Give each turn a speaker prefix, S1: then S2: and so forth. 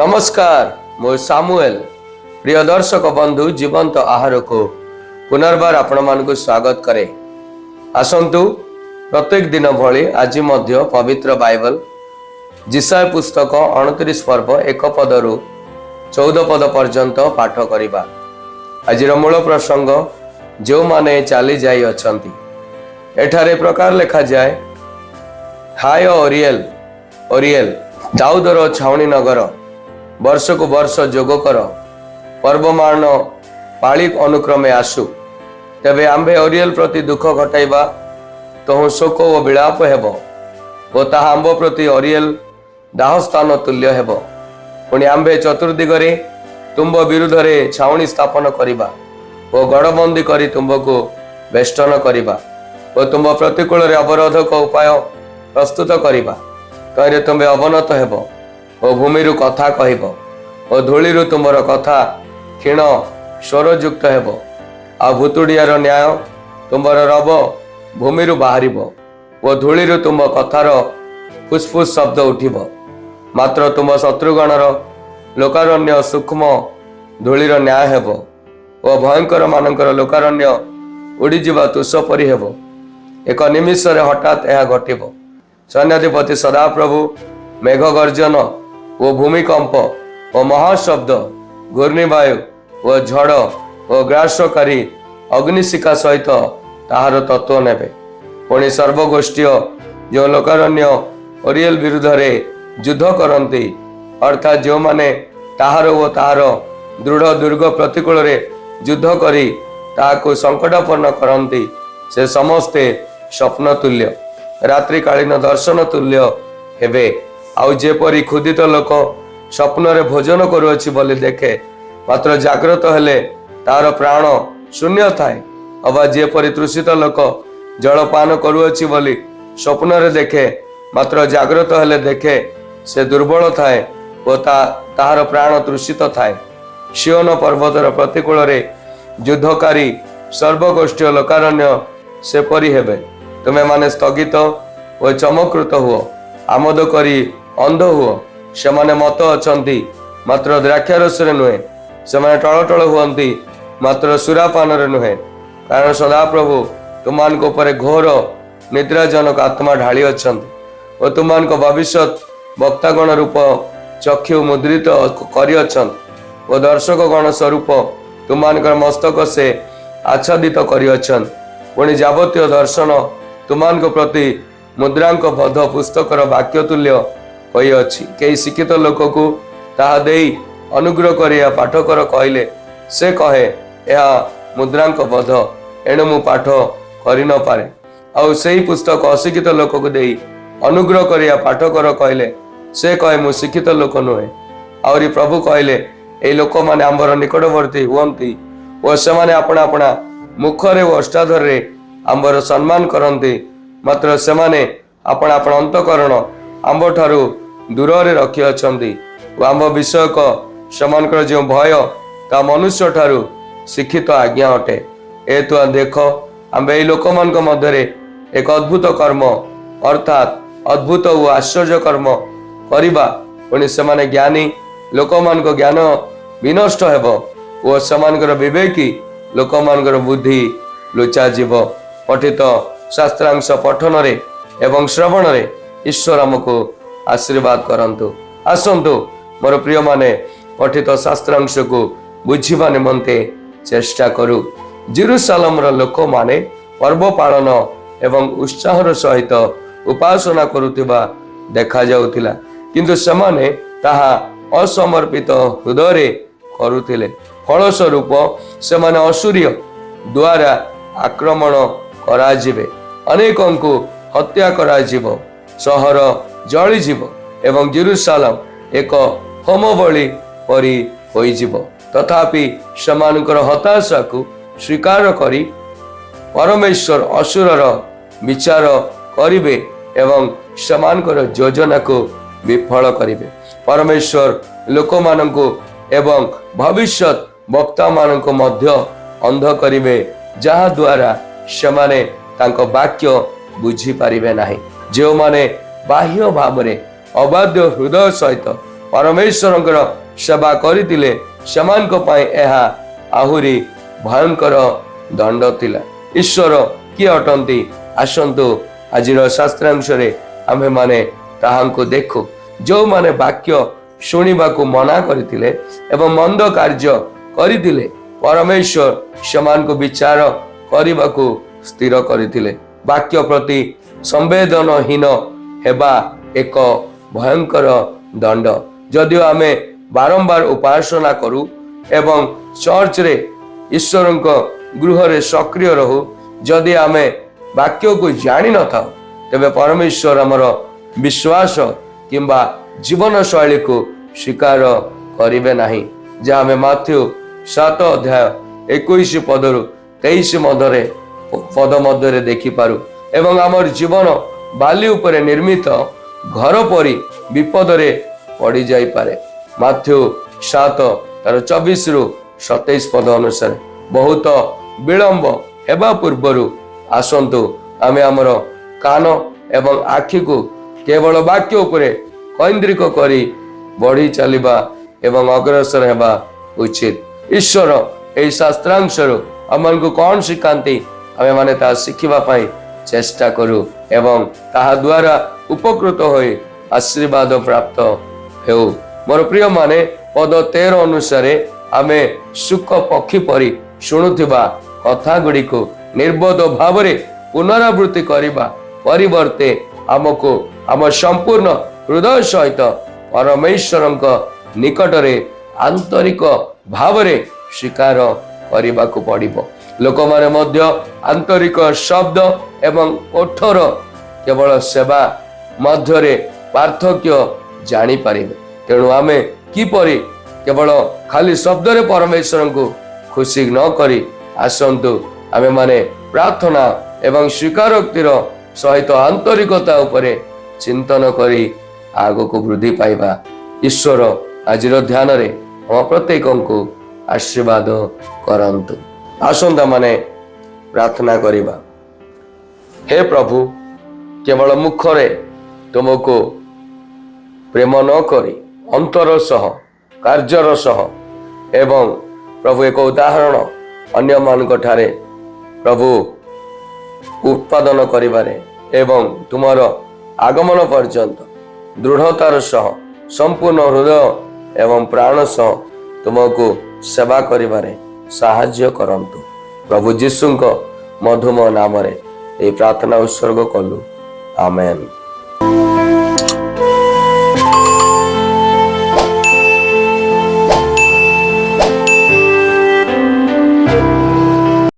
S1: नमस्कार मो सामुएल प्रिय दर्शक बंधु जीवंत आहार को पुनर्बार आपण मानक स्वागत करे। आसंतु प्रत्येक दिन भली आज मध्य पवित्र बाइबल जिसाय पुस्तक 29 पर्व 1 पदरु 14 पद पर्यंत पाठ करिबा। आजिर मूल प्रसंग जो माने चाली जाई अछंती। एठारे प्रकार लेखा जाए, हाय ओरिएल ओरिएल दाऊदर छाउनी नगर, वर्ष को वर्ष जोग कर, पर्वमान पाळी अनुक्रमे आसु। तेबे आंबे ओरिएल प्रति दुख घटाइबा, तहु शोक ओ विलाप हेब ओ ताहा आंब प्रति ओरिएल दाहस्थान तुल्य हेब। पुणी आंबे चतुर्दिगरे तुम्ब विरुद्धरे छाउनी स्थापन करिबा ओ गड़बंदी करी तुम्बको बेष्टन करिबा ओ तुम्ब प्रतिकूल रे अवरोधक उपाय प्रस्तुत करिबा। तैरे तुम्बे अवनत हेब ओ भूमिरु कथा कहिब ओ धूलिरु तुमर कथा क्षीण स्वरयुक्त हेब। आ भूतुड़ियार न्याय तुमर रब भूमिरु बाहरिब ओ धूलिरु तुम कथार फुसफुस शब्द उठिब। मात्र तुम शत्रुगणर लोकारण्य सूक्ष्म धूलिर न्याय हेब ओ भयंकर मानकर लोकारण्य उड़ीजिबा तुष परि हेब। एक निमिष हठात यह घटिब। सैन्याधिपति सदाप्रभु मेघ गर्जन ओ भूमिकंप ओ महाशब्द घूर्णिवायु ओ झड़ ओ ग्रासकारी अग्निशिखा सहित ताहार तत्व नेबे। पुणी सर्वगोष्ठी जो लोकारण्य ओरिएल विरुद्ध रे युद्ध करती, अर्थात जो माने ताहार ओ ताहार दृढ़ दुर्ग प्रतिकूल रे युद्ध करी ताहाको संकटापन्न करती, से समस्ते स्वप्न तुल्य रात्रिकालीन दर्शन तुल्य हेबे। आउ जेपरी क्षुदित लोक स्वप्न रे भोजन करुअछि बोली देखे, मात्र जाग्रत हेले तार प्राण शून्य थाए। अबा जेपरी तृषित लोक जलपान करुअछि बोली स्वप्न रे देखे, मात्र जाग्रत हेले देखे से दुर्बल थाए ओ ताहार प्राण तृषित थाए। सियोन पर्वतर प्रतिकूल रे युद्धकारी सर्वगोष्ठी लोकारण्य सेपरी हेबे। तुमे माने स्थगित ओ चमकृत हुओ, आमोद करी अंध हुओ। सेमाने मत अछंती, मात्र द्राक्षारस रे नुहे। सेमाने टळटळ हुअंती, मात्र सुरापान रे नुहे। कारण सदाप्रभु तुमान को परे घोर निद्राजनक आत्मा ढाली अछंती ओ तुमान को भविष्यत वक्तागण रूप चक्षु मुद्रित करी अछंती ओ दर्शक गण स्वरूप तुमानकर मस्तक से आच्छादित करी अछंती। पुणी जावतीय दर्शन तुमान को प्रति मुद्रांक बध पुस्तकर वाक्य तुल्य होई अछि। कई शिक्षित लोक को ताहा देई अनुग्रह करिया पाठकर कहले, से कहे यह मुद्रांक बध, एणु मु पाठ करि न पारे। आउ सेही पुस्तक अशिक्षित लोक को देई अनुग्रह करिया पाठकर कहले, से कहे मु शिक्षित लोक नुहे। आउरी प्रभु कहले, ए लोक माने आंबर निकटवर्ती हुअंती ओ सेमाने अपना अपना मुखरे ओ अष्टाधर रे आंबर सम्मान करंती, मात्र सेमाने अपना अपना अंतकरण आंब ठारू दूर रे रखी अछंती ओ आंब विषयक सेमानकर जो भय ता मनुष्य ठारू शिक्षित आज्ञा अटे। ए तो देख आंबे एई लोक मानक मध्यरे एक अद्भुत कर्म, अर्थात अद्भुत ओ आश्चर्य कर्म करिबा। पुणी सेमाने ज्ञानी लोक मानक ज्ञान विनष्ट हेब ओ सेमानकर विवेकी लोक मानकर बुद्धि लुचा जीव। पठित शास्त्रांश पठन रे एवं श्रवण रे ईश्वर हमको आशीर्वाद करंतु। आसंतु मोर प्रिय माने पठित शास्त्रांश को बुझिबा निमंते चेष्टा करू। जेरुसालेम रो लोक माने पर्व पालन एवं उत्साहर सहित उपासना करुथिबा देखा जाउथिला, किंतु सेमाने ताहा असमर्पित हृदय रे करुथिले। फलस्वरूप सेमाने असुर्य द्वारा आक्रमण कराजिबे, अनेकंकु हत्या कराजिब, सहर जळिजिब एवं जेरुसालेम एक होमबळी परि होइजिब। तथापि सेमानकर हताशा को स्वीकार करी परमेश्वर असुरर विचार करिबे एवं सेमानकर योजना को विफल करिबे। परमेश्वर लोक माननको एवं भविष्यत वक्ता माननको मध्य अंध करिबे, जहा द्वारा सेमाने तांको वाक्य बुझी पारिबे नाही। जो माने बाह्य भाव में अबाध्य हृदय सहित परमेश्वरଙ୍କର सेवा କରିଥିଲେ ସେମାନଙ୍କ ପାଇଁ ଏହା ଆହୁରି ଭୟଙ୍କର ଦଣ୍ଡ ଥିଲା। ଈଶ୍ୱର କିଏ ଅଟନ୍ତି? ଆସନ୍ତୁ ଆଜିର ଶାସ୍ତ୍ରାଂଶରେ ଆମ୍ଭେମାନେ ତାହାଙ୍କୁ ଦେଖୁ। ଯେଉଁମାନେ ବାକ୍ୟ ଶୁଣିବାକୁ ମନା କରିଥିଲେ ଏବଂ ମନ୍ଦ କାର୍ଯ୍ୟ କରିଥିଲେ, ପରମେଶ୍ୱର ସେମାନଙ୍କୁ ବିଚାର କରିବାକୁ ସ୍ଥିର କରିଥିଲେ। ବାକ୍ୟ ପ୍ରତି ସମ୍ବେଦନହୀନ ହେବା ଏକ ଭୟଙ୍କର ଦଣ୍ଡ। ଯଦିଓ ଆମେ ବାରମ୍ବାର ଉପାସନା କରୁ ଏବଂ ଚର୍ଚ୍ଚରେ ଈଶ୍ୱରଙ୍କ ଗୃହରେ ସକ୍ରିୟ ରହୁ, ଯଦି ଆମେ ବାକ୍ୟକୁ ଜାଣିନଥାଉ ତେବେ ପରମେଶ୍ୱର ଆମର ବିଶ୍ୱାସ କିମ୍ବା ଜୀବନ ଶୈଳୀକୁ ସ୍ୱୀକାର କରିବେ ନାହିଁ, ଯାହା ଆମେ ମାଥ୍ୟୁ 7 ଅଧ୍ୟାୟ 21 ପଦରୁ 23 ପଦ ମଧ୍ୟରେ ଦେଖିପାରୁ। ଏବଂ ଆମର ଜୀବନ ବାଲି ଉପରେ ନିର୍ମିତ ଘର ପରି ବିପଦରେ ପଡ଼ିଯାଇପାରେ। ମାଥ୍ୟୁ 7 ତାର 24ରୁ 27 ପଦ ଅନୁସାରେ ବହୁତ ବିଳମ୍ବ ହେବା ପୂର୍ବରୁ ଆସନ୍ତୁ ଆମେ ଆମର କାନ ଏବଂ ଆଖିକୁ କେବଳ ବାକ୍ୟ ଉପରେ କୈନ୍ଦ୍ରିକ କରି ବଢି ଚାଲିବା ଏବଂ ଅଗ୍ରସର ହେବା ଉଚିତ। ଈଶ୍ୱର ଏହି ଶାସ୍ତ୍ରାଂଶରୁ ଆମମାନଙ୍କୁ କ'ଣ ଶିଖାନ୍ତି, ଆମେମାନେ ତାହା ଶିଖିବା ପାଇଁ ଚେଷ୍ଟା କରୁ ଏବଂ ତାହା ଦ୍ୱାରା ଉପକୃତ ହୋଇ ଆଶୀର୍ବାଦ ପ୍ରାପ୍ତ ହେଉ। ମୋର ପ୍ରିୟମାନେ, ପଦ 13 ଅନୁସାରେ ଆମେ ସୁଖ ପକ୍ଷୀ ପରି ଶୁଣୁଥିବା କଥା ଗୁଡ଼ିକୁ ନିର୍ବୋଧ ଭାବରେ ପୁନରାବୃତ୍ତି କରିବା ପରିବର୍ତ୍ତେ ଆମକୁ ଆମ ସମ୍ପୂର୍ଣ୍ଣ ହୃଦୟ ସହିତ ପରମେଶ୍ୱରଙ୍କ ନିକଟରେ ଆନ୍ତରିକ ଭାବରେ ସ୍ୱୀକାର କରିବାକୁ ପଡ଼ିବ। ଲୋକମାନେ ମଧ୍ୟ ଆନ୍ତରିକ ଶବ୍ଦ ଏବଂ କଠୋର କେବଳ ସେବା ମଧ୍ୟରେ ପାର୍ଥକ୍ୟ ଜାଣିପାରିବେ। ତେଣୁ ଆମେ କିପରି କେବଳ ଖାଲି ଶବ୍ଦରେ ପରମେଶ୍ୱରଙ୍କୁ ଖୁସି ନ କରି ଆସନ୍ତୁ ଆମେମାନେ ପ୍ରାର୍ଥନା ଏବଂ ସ୍ୱୀକାରୋକ୍ତିର ସହିତ ଆନ୍ତରିକତା ଉପରେ ଚିନ୍ତନ କରି ଆଗକୁ ବୃଦ୍ଧି ପାଇବା। ଈଶ୍ୱର ଆଜିର ଧ୍ୟାନରେ ଆମ ପ୍ରତ୍ୟେକଙ୍କୁ ଆଶୀର୍ବାଦ କରନ୍ତୁ। ଆସନ୍ତୁ ମାନେ ପ୍ରାର୍ଥନା କରିବା। ହେ ପ୍ରଭୁ, କେବଳ ମୁଖରେ ତୁମକୁ ପ୍ରେମ ନ କରି ଅନ୍ତର ସହ କାର୍ଯ୍ୟର ସହ ଏବଂ ପ୍ରଭୁ ଏକ ଉଦାହରଣ ଅନ୍ୟମାନଙ୍କ ଠାରେ ପ୍ରଭୁ ଉତ୍ପାଦନ କରିବାରେ ଏବଂ ତୁମର ଆଗମନ ପର୍ଯ୍ୟନ୍ତ ଦୃଢ଼ତାର ସହ ସମ୍ପୂର୍ଣ୍ଣ ହୃଦୟ ଏବଂ ପ୍ରାଣ ସହ ତୁମକୁ ସେବା କରିବାରେ ସାହାଯ୍ୟ କରନ୍ତୁ। ପ୍ରଭୁ ଯୀଶୁଙ୍କ ମଧୁମ ନାମରେ ଏହି ପ୍ରାର୍ଥନା ଉତ୍ସର୍ଗ କଲୁ। ଆମେନ୍।